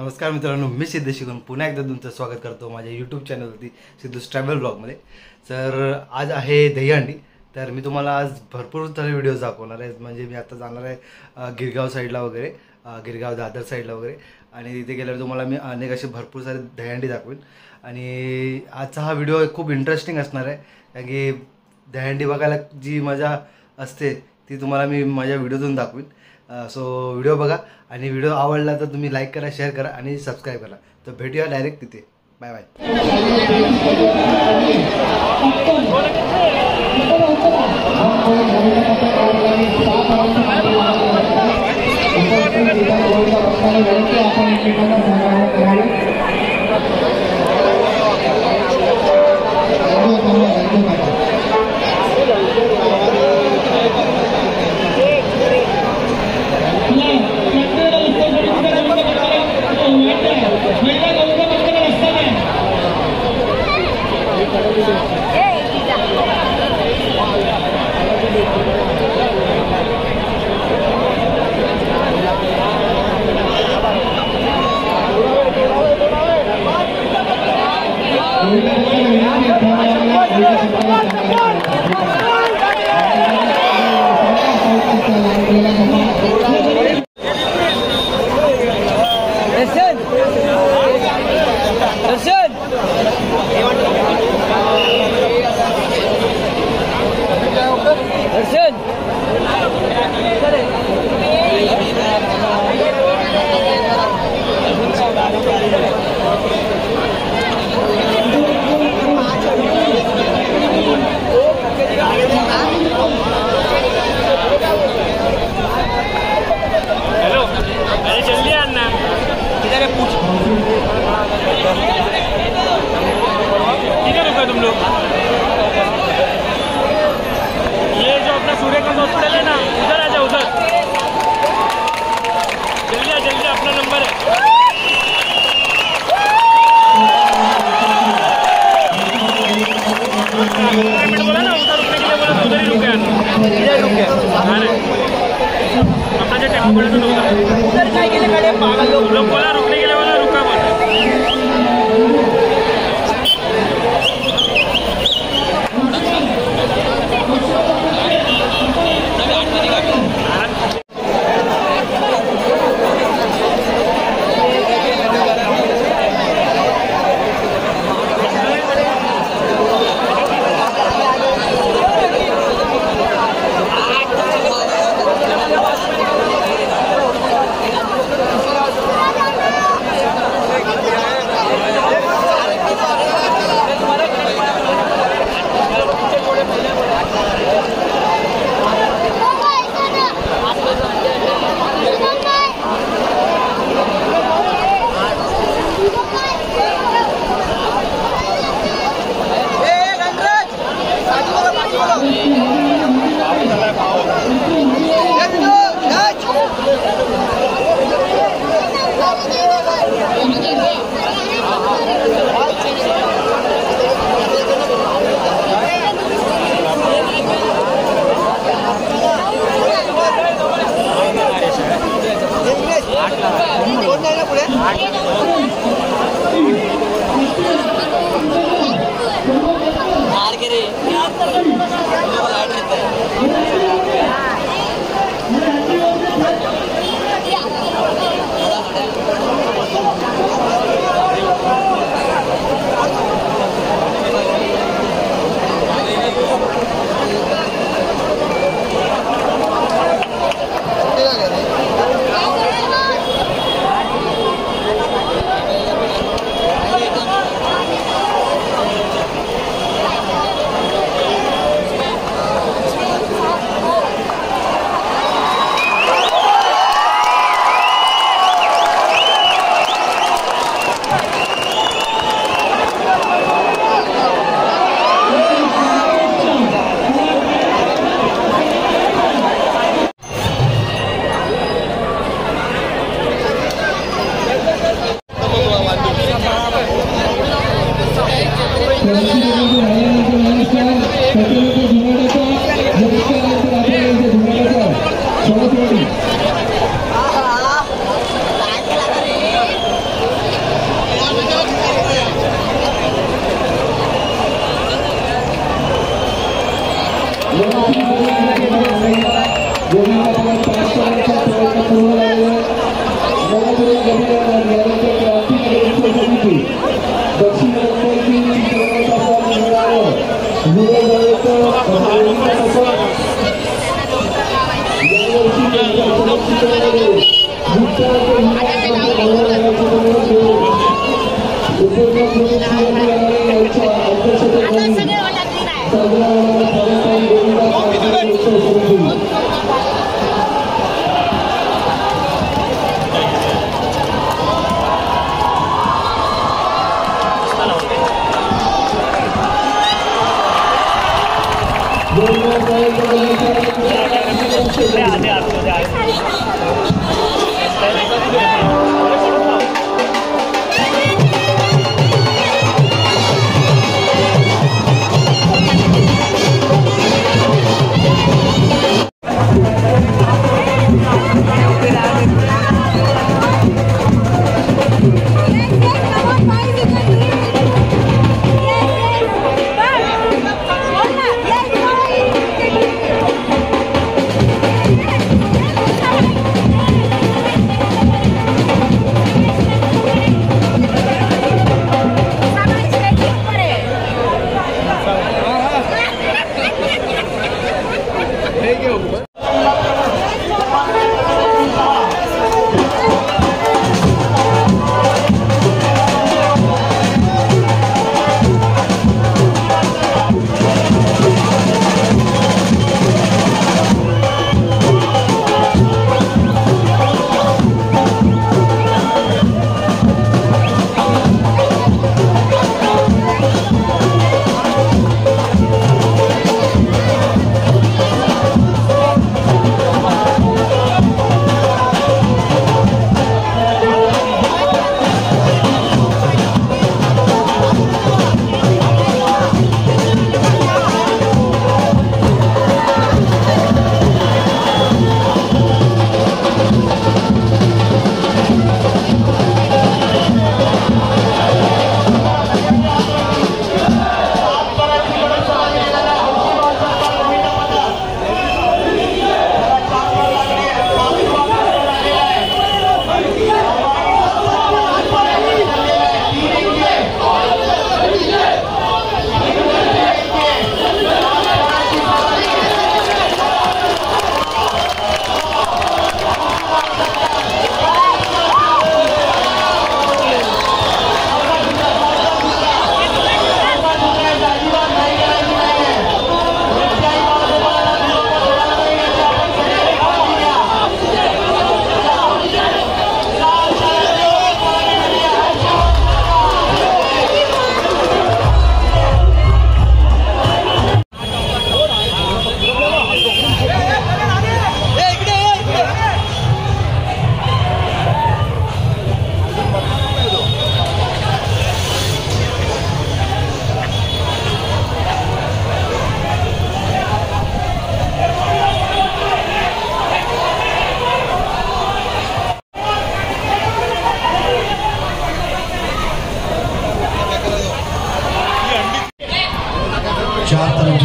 नमस्कार मित्रांनो, मी सिद्धेश शिकून पुन्हा एकदा तुमचं स्वागत करतो माझ्या यूट्यूब चॅनलवरती सिद्धूस ट्रॅव्हल ब्लॉगमध्ये। तर आज आहे दहीहंडी। तर मी तुम्हाला आज भरपूर सारे व्हिडिओज दाखवणार आहे। म्हणजे मी आता जाणार आहे गिरगाव साईडला वगैरे, गिरगाव दादर साईडला वगैरे, आणि तिथे गेल्यावर तुम्हाला मी अनेक असे भरपूर सारे दहीहंडी दाखवेन। आणि आजचा हा व्हिडिओ खूप इंटरेस्टिंग असणार आहे, कारण की दहीहंडी बघायला जी मजा असते ती तुम्हाला मी माझ्या व्हिडिओतून दाखवेन। सो व्हिडिओ बघा, आणि व्हिडिओ आवडला तर तुम्ही लाईक करा, शेअर करा आणि सबस्क्राईब करा। तर भेटूया डायरेक्ट तिथे। Bye bye.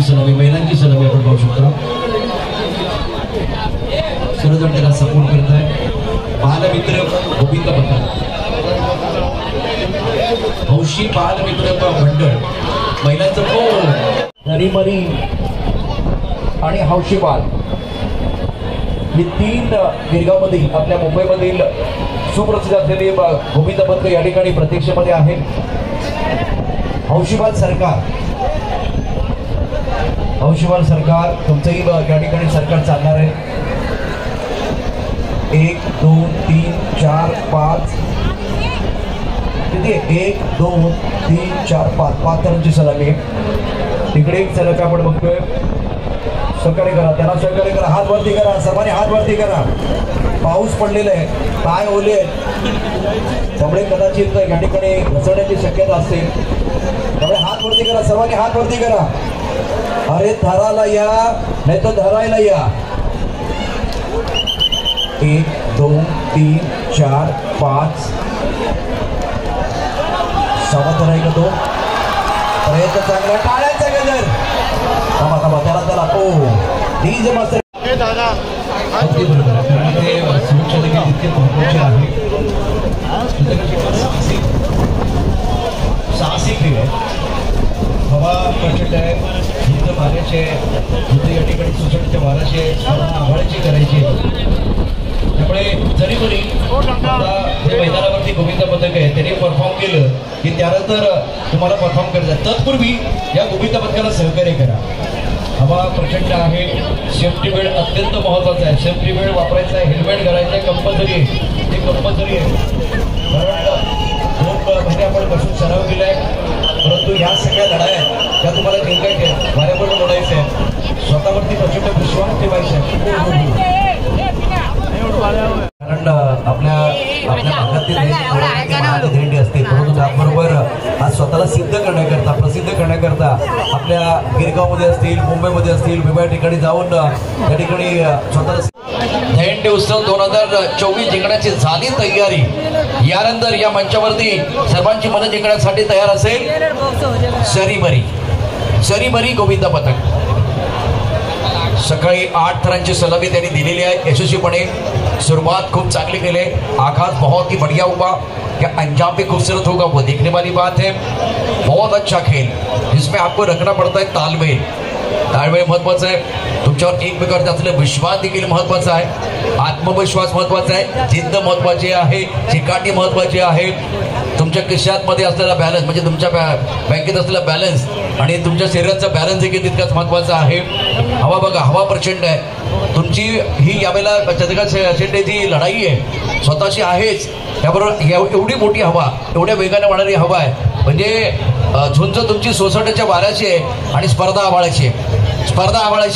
सलामी महिलांची सलामी आपण पाहू शकतो. सर्वजण त्याला सपोर्ट करत आहे. बालमित्र गोविंद पथक, हौशी बालमित्र मंडळ महिलांचं नरीमरी आणि हौशी बाल ही तीन गिरगावमधील आपल्या मुंबईमधील सुप्रसिद्ध असलेली गोविंद पथक या ठिकाणी प्रत्यक्षमध्ये आहे. हौशीबाल सरकार, हौशीबाल सरकार तुमचंही या ठिकाणी सरकार चालणार आहे. 1 2 3 4 5 किती आहे? 1 2 3 4 5 5 जणांची सलामी. तिकडे एक सलामी आपण बघतोय. सहकार्य करा, त्यांना सहकार्य करा. हात वरती करा, सर्वांनी हात वरती करा. पाऊस पडलेला आहे, पाय ओले आहेत, त्यामुळे कदाचित या ठिकाणी घसरण्याची शक्यता असते. त्यामुळे हात वरती करा, सर्वांनी हात वरती करा. अरे धराला या, नाही तर धरायला या. 1 2 3 4 5 सावध राहील तो. प्रयत्न चांगला, टाळ्यांचा गजर. थांबा थांबा, त्याला त्याला ओ डीजे मास्तर. अगदी बरोबर आहे, कारण ते सुरक्षा देखील तितके महत्त्वाचे आहे. साहसी खेळ आहे, हवा प्रचंड आहे, युद्ध मारायचे, युद्ध या ठिकाणी सोसायटीच्या वाराचे आघाडीची करायची. त्यामुळे जरी कोणी आता जे मैदानावरती गोविंद पथक आहे त्यांनी परफॉर्म केलं की त्यानंतर तुम्हाला परफॉर्म करायचं. तत्पूर्वी या गोविंद पथकाला सहकार्य करा. हवा प्रचंड आहे, सेफ्टी बेल्ट अत्यंत महत्त्वाचा आहे. सेफ्टी बेल्ट वापरायचा आहे, हेल्मेट घालायचं आहे, कंपल्सरी आहे, ते कंपल्सरी आहे. कारण 2 महिने आपण बसून सराव केला आहे, परंतु ह्या सगळ्या लढाया त्या तुम्हाला जिंकायच्या आहेत, वाऱ्यावर लढायचं आहे, स्वतःवरती प्रचंड विश्वास ठेवायचा आहे. कारण आपल्या भागातील दिंडी असते, परंतु त्याचबरोबर आज स्वतःला सिद्ध करण्याकरता, प्रसिद्ध करण्याकरता आपल्या गिरगावमध्ये असतील, मुंबईमध्ये असतील, वेगवेगळ्या ठिकाणी जाऊन त्या ठिकाणी स्वतःला दहीहंडी उत्सव 2024 जिंकण्याची झाली तयारी. यानंतर या मंचावरती सर्वांची मनं जिंकण्यासाठी तयार असेल सरीबरी गोविंद पथक. सकाळी 8 थरांची सलामी त्यांनी दिलेली आहे यशस्वीपणे. शुरुआत खूप चांगली केली, आगाज बहुत ही बढ़िया हुआ. क्या अंजाम भी खूबसूरत होगा वो देखने वाली बात है. बहुत अच्छा खेल जिसमें आपको रखना पड़ता है तालमेल. ताळमेळ महत्वाचा आहे, तुमच्यावर एकमेकांवर असलेला विश्वास देखील महत्वाचा आहे, आत्मविश्वास महत्वाचा आहे, जिद्द महत्वाची आहे, चिकाटी महत्वाची आहे. तुमच्या खिशात मध्ये असलेला बॅलन्स म्हणजे तुमच्या बँकेत असलेला बॅलन्स आणि तुमच्या शरीराचा बॅलन्स देखील तितकाच महत्वाचा आहे. हवा बघा, हवा प्रचंड आहे. तुमची ही यावेळेला चंद्रकांत शेट्टीची लढाई आहे स्वतःची आहेच, त्याबरोबर एवढी मोठी हवा, एवढ्या वेगाने वाढणारी हवा आहे. म्हणजे झुंज तुमची सोसायटीच्या वाऱ्याची आहे आणि स्पर्धा आव्हाळाची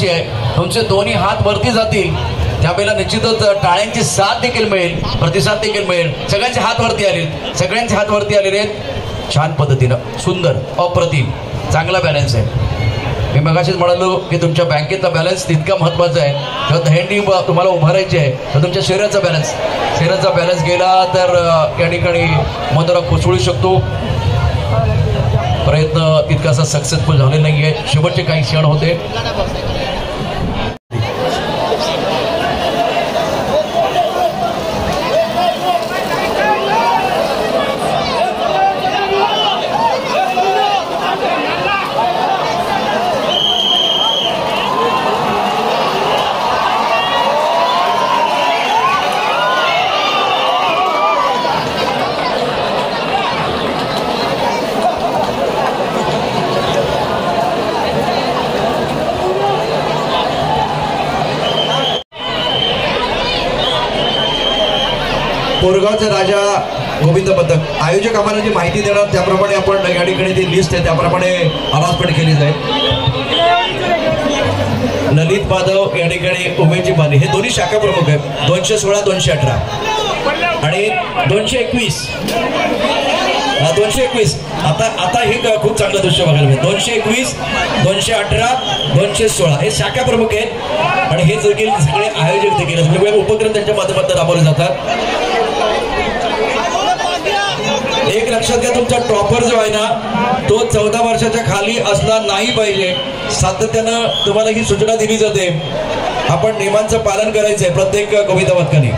आहे. तुमचे दोन्ही हात वरती जातील, त्यावेळेला निश्चितच टाळ्यांची साथ देखील मिळेल, प्रतिसाद देखील मिळेल. सगळ्यांचे हात वरती आलेले आहेत. छान पद्धतीनं, सुंदर, अप्रतिम, चांगला बॅलन्स आहे. मी मगाशीच म्हणालो की तुमच्या बँकेतला बॅलन्स तितका महत्त्वाचा आहे. किंवा दहीहंडी तुम्हाला उभारायची आहे तर तुमच्या शरीराचा बॅलन्स गेला तर या ठिकाणी मधुरा कोसळू शकतो. प्रयत्न तितकासा सक्सेसफुल झाले नाही आहे. शेवटचे काही क्षण होते. कोरगावचा राजा गोविंद पथक आयोजक आम्हाला जी माहिती देणार त्याप्रमाणे आपण या ठिकाणी ती लिस्ट आहे त्याप्रमाणे अनाउन्समेंट केली जाईल. ललित माधव या ठिकाणी उमेशजी माने हे दोन्ही शाखा प्रमुख आहेत. 216, 218 आणि 221. आता हे खूप चांगलं दृश्य बघायला मिळेल. 221, 218, 216 हे शाखा प्रमुख आहेत आणि हे देखील सगळे आयोजक देखील वेगवेगळे उपक्रम त्यांच्या माध्यमातून राबवले जातात. एक लक्षात घ्या, तुमचा टॉपर जो आहे ना तो 14 वर्षाच्या खाली असला नाही पाहिजे. सातत्यानं तुम्हाला ही सूचना दिली जाते. आपण नियमांचं पालन करायचंय प्रत्येक गोविंद पथकाने.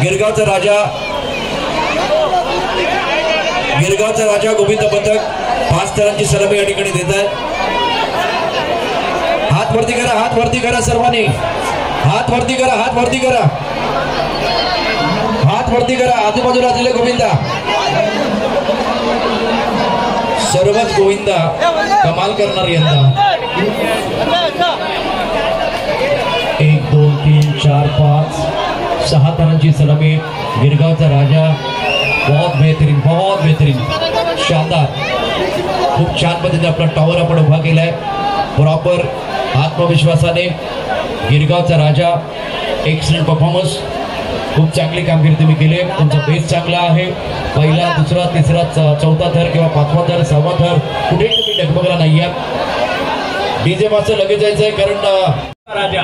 गिरगावचा राजा गोविंद पथक 5 थरांची सलामी या ठिकाणी देत आहे. हात वरती करा सर्वांनी. हात वरती करा. आजूबाजूला असलेले गोविंदा, सर्वच गोविंदा कमाल करणार यंदा. 1, 2, 3, 4, 5, 6 थरांची सलामी. गिरगावचा राजा बहुत बेहतरीन, शानदार. खूप छान पद्धतीने आपला टॉवर आपण उभा केलाय. प्रॉपर आत्मविश्वासाने गिरगावचा राजा. एक्सलंट परफॉर्मन्स, खूप चांगली कामगिरी तुम्ही केली. तुमचा बेस चांगला आहे. पहिला, दुसरा, तिसरा, चौथा थर किंवा 5वा थर, 6वा थर कुठेही तुम्ही डगमगला नाहीये. डीजे मास्टर लगेच जायचंय कारण राजा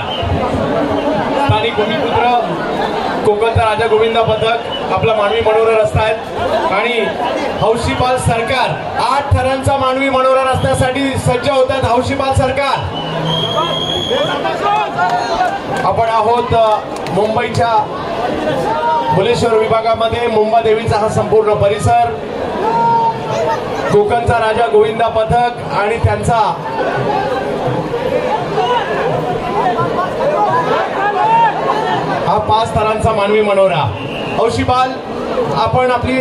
स्थानिक भूमिपुत्र कोकणचा राजा गोविंद पथक आपला मानवी मनोरा रस्ता आहे आणि हौशीपाल सरकार 8 थरांचा मानवी मनोरा रस्त्यासाठी सज्ज होतात. हौशीपाल सरकार आपण आहोत मुंबईच्या भुलेश्वर विभागामध्ये. मुंबादेवीचा हा संपूर्ण परिसर, कोकणचा राजा गोविंदा पथक आणि त्यांचा हा 5 तारांचा मानवी मनोरा. हौशीपाल, आपण आपली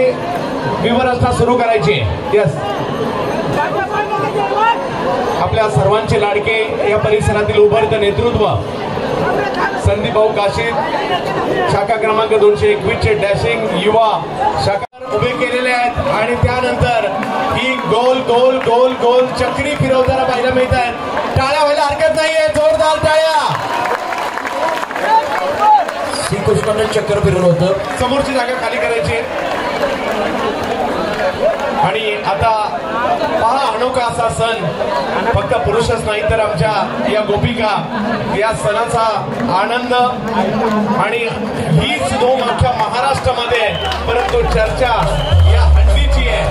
विवरचना सुरू करायची. यस, आपल्या सर्वांचे लाडके, या परिसरातील उभरतं नेतृत्व संदीप भाऊ काशीद, शाखा क्रमांक 221 चे डॅशिंग युवा शाखा उभे केलेले आहेत आणि त्यानंतर ही गोल गोल गोल गोल चक्री फिरवताना पाहायला मिळत आहेत. टाळ्या व्हायला हरकत नाहीये, जोरदार टाळ्या. श्रीकृष्णाने चक्र फिरवलं होतं. समोरची जागा खाली करायची आणि आता पहा, अनोखा असा सण. फक्त पुरुषच नाही तर आमच्या या गोपिका या सणाचा आनंद. आणि हीच धूम आमच्या महाराष्ट्रामध्ये, परंतु चर्चा या हंडीची आहे.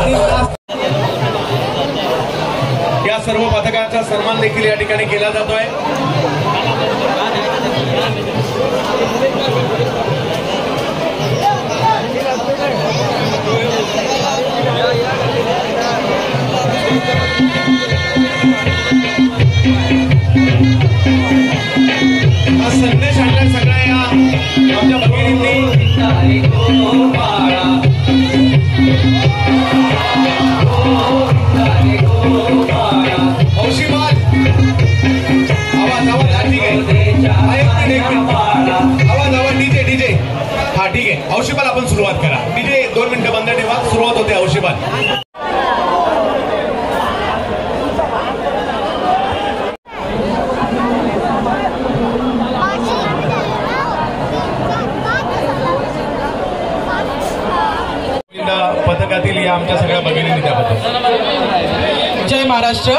आणि या सर्व पथकाचा सन्मान देखील या ठिकाणी केला जातोय. हा संदेश आणला सगळ्या या आमच्या भगिनींनी. हौशीपाल, आवाज ठीक आहे. आवाज डीजे. हा ठीक आहे. हौशीपाल, आपण सुरुवात करा. डीजे 2 मिनिटं बंद ठेवा. सुरुवात होते. हौशीपाल. पथकातील या आमच्या सगळ्या भगिनींनी त्याबद्दल जय महाराष्ट्र.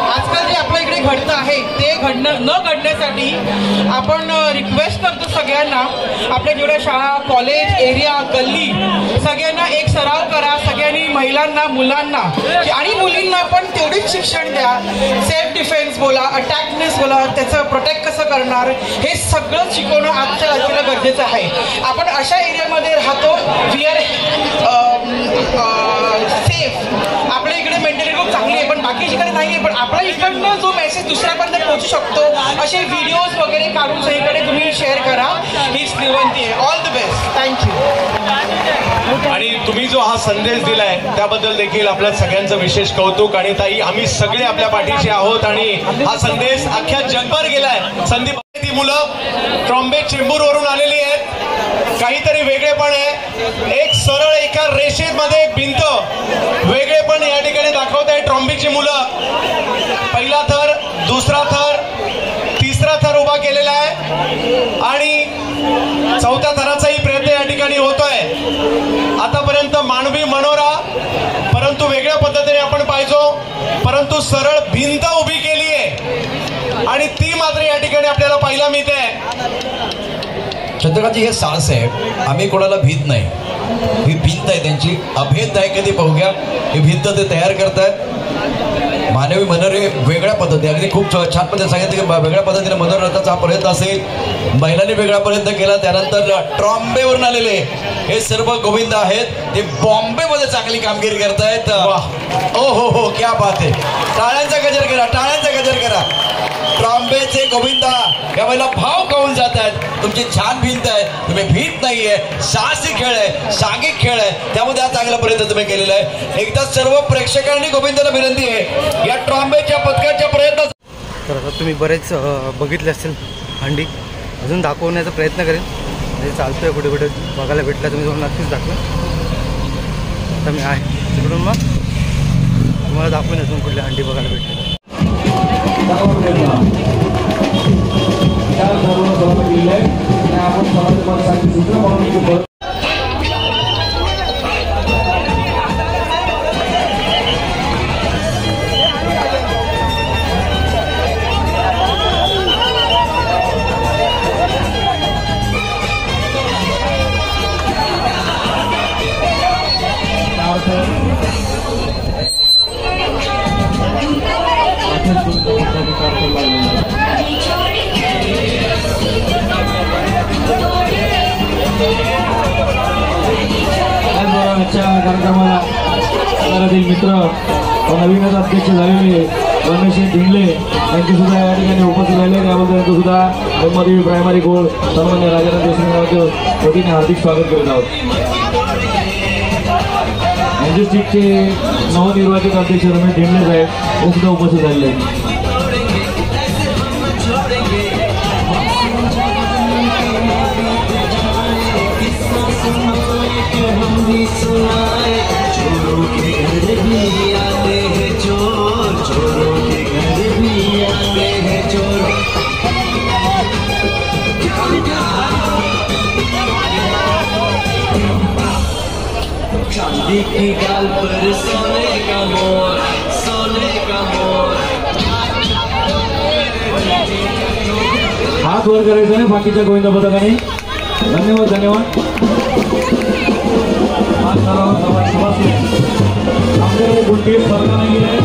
आजकाल जे आपल्या इकडे घडतं आहे ते न घडण्यासाठी आपण रिक्वेस्ट करतो सगळ्यांना, आपल्या जेवढ्या शाळा, कॉलेज, एरिया, गल्ली, सगळ्यांना एक सराव करा. सगळ्यांनी महिलांना, मुलांना आणि मुलींना पण तेवढीच शिक्षण द्या. सेल्फ डिफेन्स बोला, अटॅकनेस बोला, त्याचं प्रोटेक्ट कसं करणार, हे सगळं शिकवणं आजच्या तारखेला गरजेचं आहे. आपण अशा एरियामध्ये राहतो, वी आर सेफ. आपल्या इकडे मेंटेलिटी खूप चांगली आहे, पण बाकी ठिकाणी नाही आहे. पण आपल्या इकडनं जो मेसेज दुसऱ्यापर्यंत पोहोचू शकतो, असे व्हिडिओज वगैरे काढून सगळीकडे तुम्ही शेअर करा. हीच विनंती आहे. All the best. थँक्यू. आणि तुम्ही जो हा संदेश दिलाय त्याबद्दल देखील आपल्या सगळ्यांचं विशेष कौतुक. आणि ताई, आम्ही सगळे आपल्या पाठीशी आहोत आणि हा संदेश अख्ख्या जगभर गेलाय. संदीप, ती मुलं ट्रॉम्बे चेंबूर वरून आलेली आहेत. काहीतरी वेगळेपण आहे. एक सरळ एका रेषेमध्ये भिंत वेगळेपण या ठिकाणी दाखवत आहे ट्रॉम्बेची मुलं. पहिला थर, दुसरा थर, तिसरा थर उभा केलेला आहे आणि 4थ्या थराचाही प्रयत्न या ठिकाणी होतोय. आतापर्यंत मानवी मनोरा, परंतु वेगळ्या पद्धतीने आपण पाहिजो, परंतु सरळ भिंत उभी केली आहे आणि ती मात्र या ठिकाणी आपल्याला पाहायला मिळते. चंद्रकांतजी, हे साहस आहे. आम्ही कोणाला भीत नाही. ही भिंत आहे त्यांची, अभेद आहे. कधी पाहूया ही भिंत ते तयार करतायत. मानवी मनोरे वेगळ्या पद्धतीने, अगदी खूप छान पद्धतीने सांगितलं की वेगळ्या पद्धतीने मनोरथाचा हा प्रयत्न असेल. महिलांनी वेगळा प्रयत्न केला. त्यानंतर ट्रॉम्बेवरून आलेले हे सर्व गोविंद आहेत. ते बॉम्बेमध्ये चांगली कामगिरी करतायत. ओ हो, क्या बात आहे. टाळ्यांचा गजर करा, टाळ्यांचा गजर करा. ट्रॉम्बेचे गोविंदा या वेळेला भाव खाऊन जात आहेत. तुमची छान भिंत आहे, तुम्ही भीत नाहीये. साहसी खेळ आहे, सांघिक खेळ आहे, त्यामध्ये हा चांगला प्रयत्न तुम्ही केलेला आहे. एकदा सर्व प्रेक्षकांनी गोविंदाला विनंती आहे या ट्रॉम्बेच्या पथकाच्या प्रयत्न. तर आता तुम्ही बरेच बघितले असेल हंडी, अजून दाखवण्याचा प्रयत्न करेन. म्हणजे चालतोय, कुठे कुठे बघायला भेटला तुम्ही जाऊन नक्कीच दाखवेन. आता मी आहे तिकडून मग तुम्हाला दाखवेन अजून कुठल्या हंडी बघायला भेटले. आजच्या कार्यक्रमाला शहरातील मित्र व नवीनच अध्यक्ष झालेले रमेश ढिंगले यांचे सुद्धा या ठिकाणी उपस्थित राहिले, त्याबद्दल यांचं सुद्धा ब्रह्मदेवी प्रायमरी गोल्ड सन्मान्य राजाराम देशमुखांच्या वतीने हार्दिक स्वागत करत आहोत. मॅजेस्टिकचे नवनिर्वाचित अध्यक्ष रमेश ढिंगले साहेब हे सुद्धा उपस्थित झालेले आहेत. चांदी की गाल पर सोने का मोर, सोने का मोर. हात वर करायचा नाही बाकीच्या गोविंदा पथकाने. धन्यवाद धन्यवाद. आमच्याकडे कोणतीही स्पर्धा नाही आहे.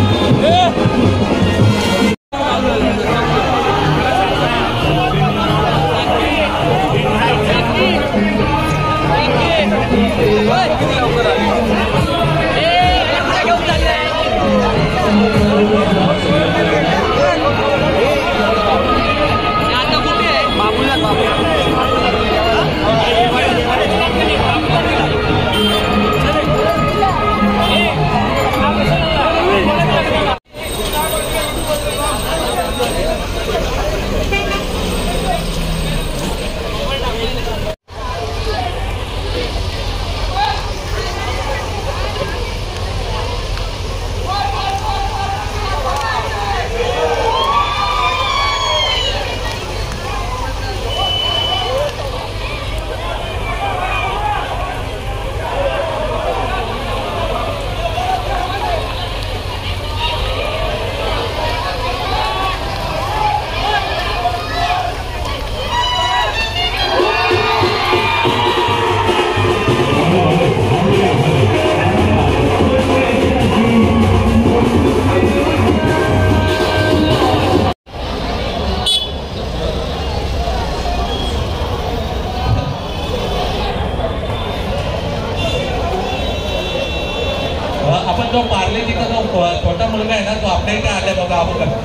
आपण जो पार्लेजीचा जो छोटा मुलगा आहे ना तो आपल्या इथे आलाय बघा.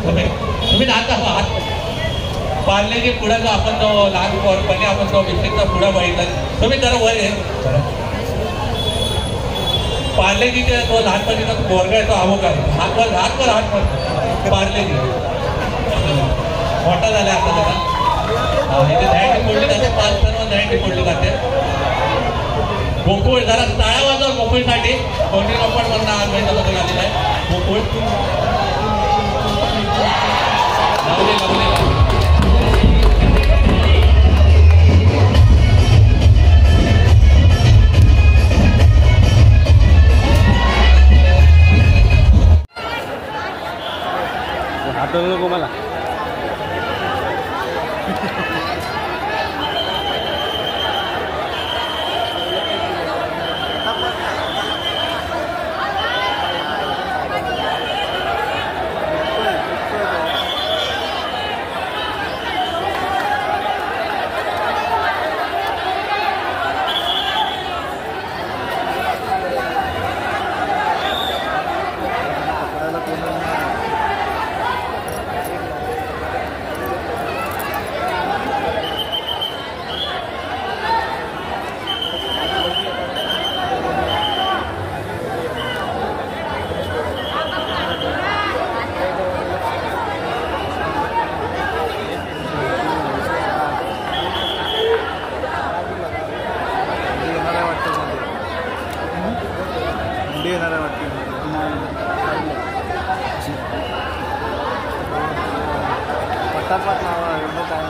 तुम्ही नाचा पार्लेजी पुढे जो आपण जो लहानपणी आपण जो विषयचा पुढे बघितला तुम्ही जरा वर आहे. पार्लेजीचा जो लहानपणीचा पोरगा आहे तो अवघड हातवर पार्लेजी मोठा झाला आता त्याला इथे दहीहंडी फोडली जाते. 5 जण दहीहंडी फोडली जाते. गोकुळ जरा टाळ्या वाजवा गोकुळसाठी. कोणी रोपड मधून आज महिन्याबद्दल आलेला आहे गोकुळ. आठवलं नको मला. पटापट नाव एवढं टाइम